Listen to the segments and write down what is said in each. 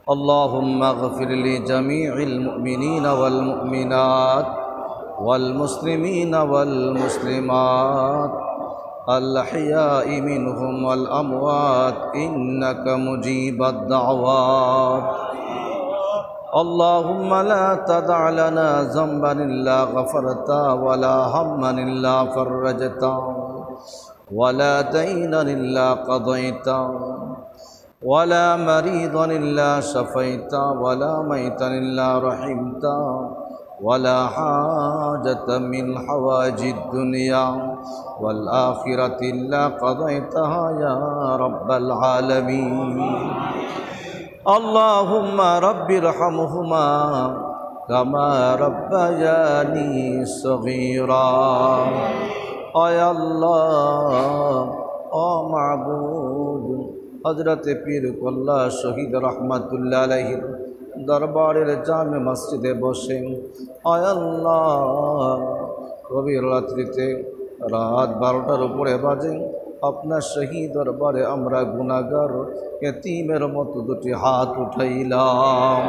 اللهم اغفر لجميع المؤمنين والمؤمنات والمسلمين والمسلمات الأحياء منهم والأموات إنك مجيب الدعوات اللهم لا تدع لنا ذنبا إلا غفرته ولا هما إلا فرجته ولا دينا إلا قضيته ولا مريضا إلا شفيته ولا ميتا إلا رحمته ولا حاجة من حوائج الدنيا والآخرة إلا قضيتها يا رب العالمين اللهم رب ارحمهما كما ربياني صغيرا اے اللہ او معبود حضرت پیر کلّہ শহীদ রহমাতুল্লাহ আলাইহির দরবারের জামে মসজিদে বসে আয় আল্লাহ গভীর রাত্রিতে রাত 12টার উপরে বাজে আপনার শহীদ দরবারে আমরা গুনাহগার এতিমের মতো দুটি হাত উঠাইলাম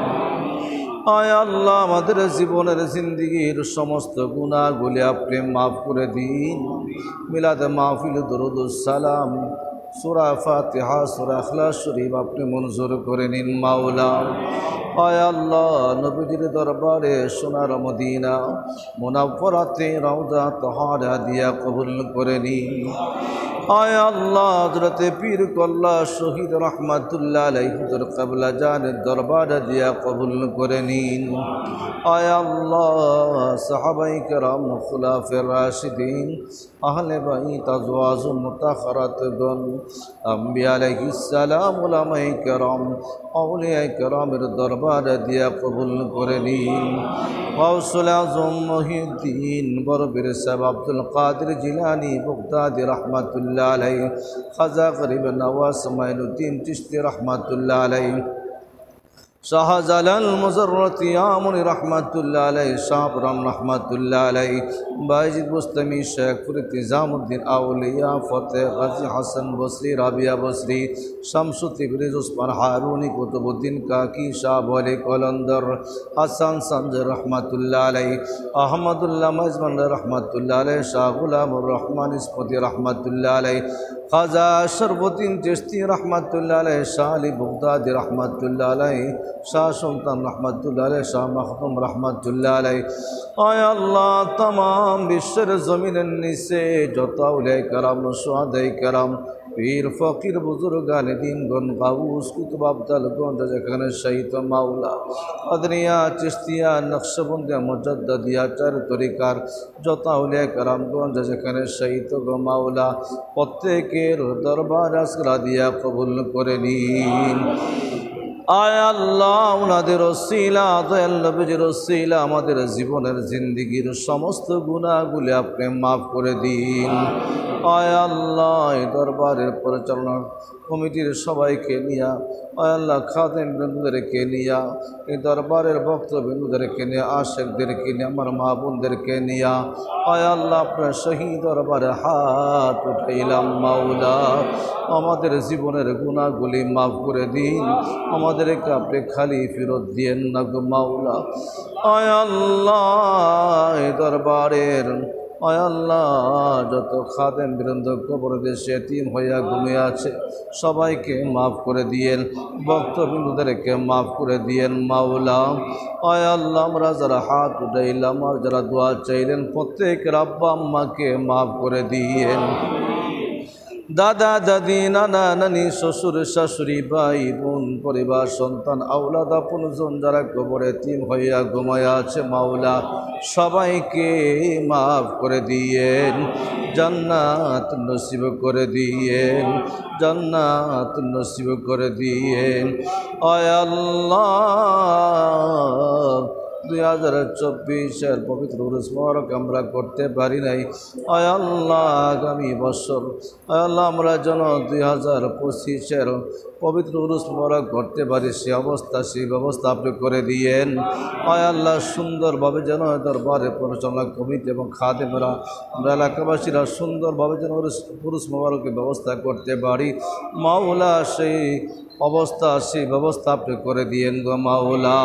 আয় আল্লাহ আমাদের জীবনের জিন্দেগীর সমস্ত গুনাহগুলি আপনি মাফ করে দিন মিলাদ মাহফিল দরুদ সালাম সূরা ফাতিহা সূরা ইখলাস শরীফ আপনি মঞ্জুর করে নিন মাওলা আয় আল্লাহ নবীজির দরবারে সোনার মদিনা মুনাওয়ারাতে রওজা তাহারা দিয়া কবুল করে নিন আয় আল্লাহ হযরত পীর কল্লা শহীদ রহমাতুল্লাহ আলাইহি হুজুর কিবলা জানের দরবারে দিয়া কবুল করে নিন আয় আল্লাহ সাহাবায়ে কেরাম খুলাফায়ে রাশিদিন আহলে বাইত আজওয়াজ মুতাহহারাতগণ আম্বিয়া আলাইহিস সালাম উলামায়ে কেরাম আউলিয়ায়ে কেরামের দরবারে দিয়া কবুল করে নিন গাউসুল আজম মুহিউদ্দিন বরবীর সাহেব আব্দুল কাদের জিলানী বাগদাদী রহমাতুল্লাহ আলাইহি খাজা গরিব নওয়াজ মাইনুদ্দিন চিশতি রহমাতুল্লাহ আলাইহি শাহজালাল মুজাররতি আমনি রহমাতুল্লাহ আলাইহি শাহরাম রহমাতুল্লাহ আলাইহি বাইজিদ বুস্তামি শেখ ফরিদ নিজামউদ্দিন আউলিয়া ফতেহ গাজী হাসান বসরি রাবিয়া বসরি শামসুদ তিবরিজ উসমান হারুনি কুতুবউদ্দিন কাকি শাহ ওয়ালি কলন্দর হাসান সঞ্জয় রহমাতুল্লাহ আলাইহি আহমদুল্লাহ মাজমান রহমাতুল্লাহ আলাইহি শাহ গুলামুর রহমান ইসপতি রহমাতুল্লাহ আলাইহি খাজা শরফুদ্দিন চিশতি রহমাতুল্লাহ আলাইহি শাহ আলী বাগদাদী রহমাতুল্লাহ আলাইহি শাহ সুলতান রহমাতুল্লাহ আলাইহি শাহ মাখদুম রহমাতুল্লাহ আলাইহি আয় আল্লাহ तमाम বিশ্বের জমিনের নিচে যত আউলিয়া কেরাম শুহাদায়ে কেরাম পীর ফকির বুজুর্গান দ্বীনগণ গাউস কুতুব আবদালগণ যেখানে শহীদ মাওলা কদরিয়া চিশতিয়া নকশবন্দিয়া মুজাদ্দিদিয়া চার তরিকার যত আউলিয়া কেরামগণ যেখানে শহীদ গো মাওলা প্রত্যেকের দরবার আসরা দিয়া কবুল করে নিন আয় আল্লাহ উনাদের ওসিলা দয়াল নবীজির ওসিলা আমাদের জীবনের জিন্দেগীর সমস্ত গুনাহগুলি আপনি মাফ করে দিন আয় আল্লাহ এই দরবারের পরিচালনা কমিটির সবাইকে নিয়া আয় আল্লাহ খাদেম বৃন্দদেরকে নিয়া এই দরবারের ভক্তবৃন্দদেরকে নিয়ে আশেকদেরকে নিয়ে আমার মা বোনদেরকে নিয়া আয় আল্লাহ আপনার শহীদ দরবারে হাত উঠাইলাম মাওলা আমাদের জীবনের গুনাহগুলি মাফ করে দিন আমাদেরকে আপনি খালি ফেরত দিয়েন না গো মাওলা আয় আল্লাহ এই দরবারের আয় আল্লাহ যত খাদেম বৃন্দ কবর দেশে এতিম হইয়া ঘুমিয়ে আছে সবাইকে মাফ করে দিয়েন ভক্তবৃন্দদেরকে মাফ করে দিয়েন মাওলা আয় আল্লাহ আমরা যারা হাত উঠাইলাম আর যারা দোয়া চাইলেন প্রত্যেকের আব্বা আম্মাকে মাফ করে দিয়েন দাদা দাদি নানা নানি শ্বশুর শাশুড়ি ভাই বোন পরিবার সন্তান আওলাদ আপনজন যারা কবরে এতিম হইয়া ঘুমায়া আছে মাওলা সবাইকে মাফ করে দিয়েন জান্নাত নসিব করে দিয়েন জান্নাত নসিব করে দিয়েন আয় আল্লাহ 2024 পবিত্র উরুস মুবারক আমরা করতে পারি নাই আয় আল্লাহ আগামী বছর আয় আল্লাহ আমরা যেন 2025 পবিত্র উরুস মুবারক করতে পারি সেই ব্যবস্থা আপনি করে দিয়েন আয় আল্লাহ সুন্দরভাবে যেন দরবারে পরিচালনা কমিটি এবং খাদেমরা আমরা এলাকাবাসীরা সুন্দরভাবে যেন উরুস মুবারকের ব্যবস্থা করতে পারি মাওলা সেই অবস্থা সেই ব্যবস্থা আপনি করে দিয়েন গো মাওলা।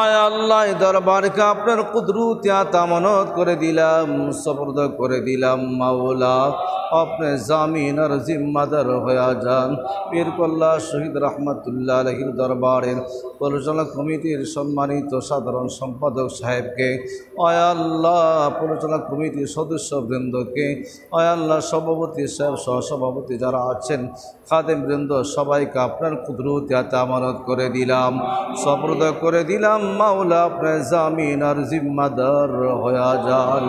আয় আল্লাহ দরবারকে আপনার কুদরতে আমানত করে দিলাম, সুপুর্দ করে দিলাম মাওলা। আপনি জামিন আর জিম্মাদার হয়ে যান। পীর কল্লা শহীদ রহমতুল্লাহ আলাইহির দরবারের পরিচালনা কমিটির সম্মানিত সাধারণ সম্পাদক সাহেবকে, আয় আল্লাহ পরিচালনা কমিটির সদস্যবৃন্দকে, আয় আল্লাহ সভাপতি সাহেব সহসভাপতি যারা আছেন, খাদেম বৃন্দ সবাইকে আপনার কুদরতে আমানত করে দিলাম, সুপুর্দ করে দিলাম মাওলা। আপনি জামিন আর জিম্মাদার হয়ে যান।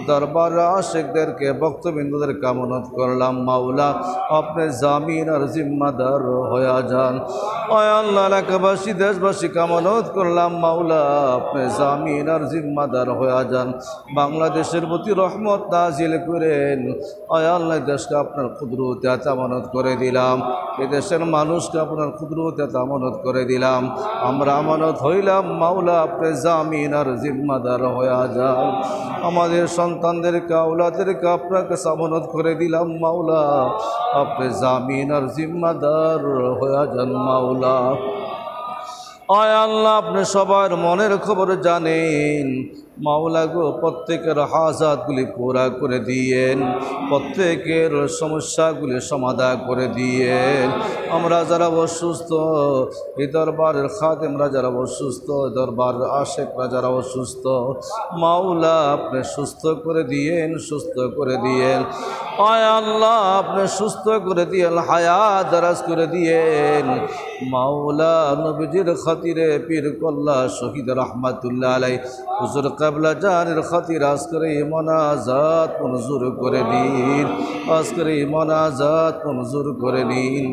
দরবার আশিকদেরকে ভক্তবৃন্দদেরকে আমানত করলাম মাওলা, আপনি জামিন আর জিম্মাদার হয়ে যান। আয় আল্লাহ এলাকাবাসী দেশবাসী আমানত করলাম মাওলা, আপনি জামিন আর জিম্মাদার হয়ে যান। বাংলাদেশের প্রতি রহমত নাজিল করেন। আয় আল্লাহ দেশকে আপনার কুদরতে আমানত করে দিলাম, এদেশের মানুষকে আপনার কুদরতে আমানত করে দিলাম। আমরা আমানত হইলাম মাওলা, আপনি জামিন আর জিম্মাদার হয়ে যান। আমাদের সন্তানদেরকে আওলাদেরকে আপনাকে আমানত করে দিলাম মাওলা, আপনি জামিন আর জিম্মাদার হয়ে যান মাওলা। আয় আল্লাহ আপনি সবার মনের খবর জানেন মাওলা গো, প্রত্যেকের হাজাতগুলি পুরা করে দিয়েন, প্রত্যেকের সমস্যাগুলি সমাধান করে দিয়েন। আমরা যারা অসুস্থ, এই দরবারের খাদেমরা যারা অসুস্থ, দরবার আশেকরা যারা অসুস্থ, মাওলা আপনি সুস্থ করে দিয়েন, সুস্থ করে দিয়েন। আয় আল্লাহ আপনি সুস্থ করে দিয়েন, হায়াত দারাজ করে দিয়েন মাওলা। নবীজির খাতিরে পীর কল্লা শহীদ রহমাতুল্লাহ আলাইহি হুজুর কাবলা জানের খাতির আজকের এই মোনাজাত মঞ্জুর করে নিন, আজকের এই মোনাজাত মঞ্জুর করে নিন,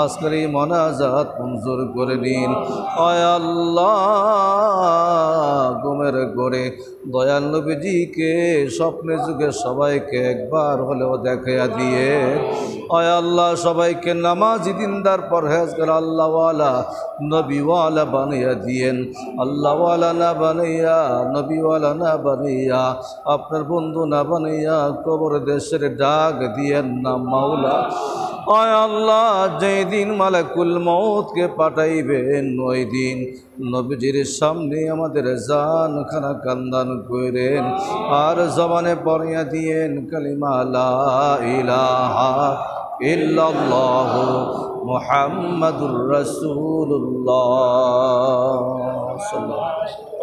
আজকের এই মোনাজাত মঞ্জুর করে নিন। আয় আল্লাহ ঘুমের ঘরে দয়াল নবীজিকে স্বপ্নে যুগে সবাইকে একবার হলেও দেখাইয়া দিয়ে, আয় আল্লাহ সবাইকে নামাজি দিনদার পরহেজগার আল্লাহওয়ালা নবীওয়ালা বানাইয়া দিয়েন। আল্লাহওয়ালা না বানাইয়া, নবীওয়ালা না বানাইয়া, আপনার বন্ধু না বানাইয়া কবর দেশের ডাক দিয়েন না মাওলা। আয় আল্লাহ যেই দিন মালাকুল মউতকে পাঠাইবেন, ওই দিন নবীজির সামনে আমাদের জান খানা কান্দান করেন, আর জবানে পড়িয়া দিয়েন কালিমা লা ইলাহা ইল্লাল্লাহু মুহাম্মাদুর রাসূলুল্লাহ সাল্লাল্লাহু আলাইহি ওয়াসাল্লাম।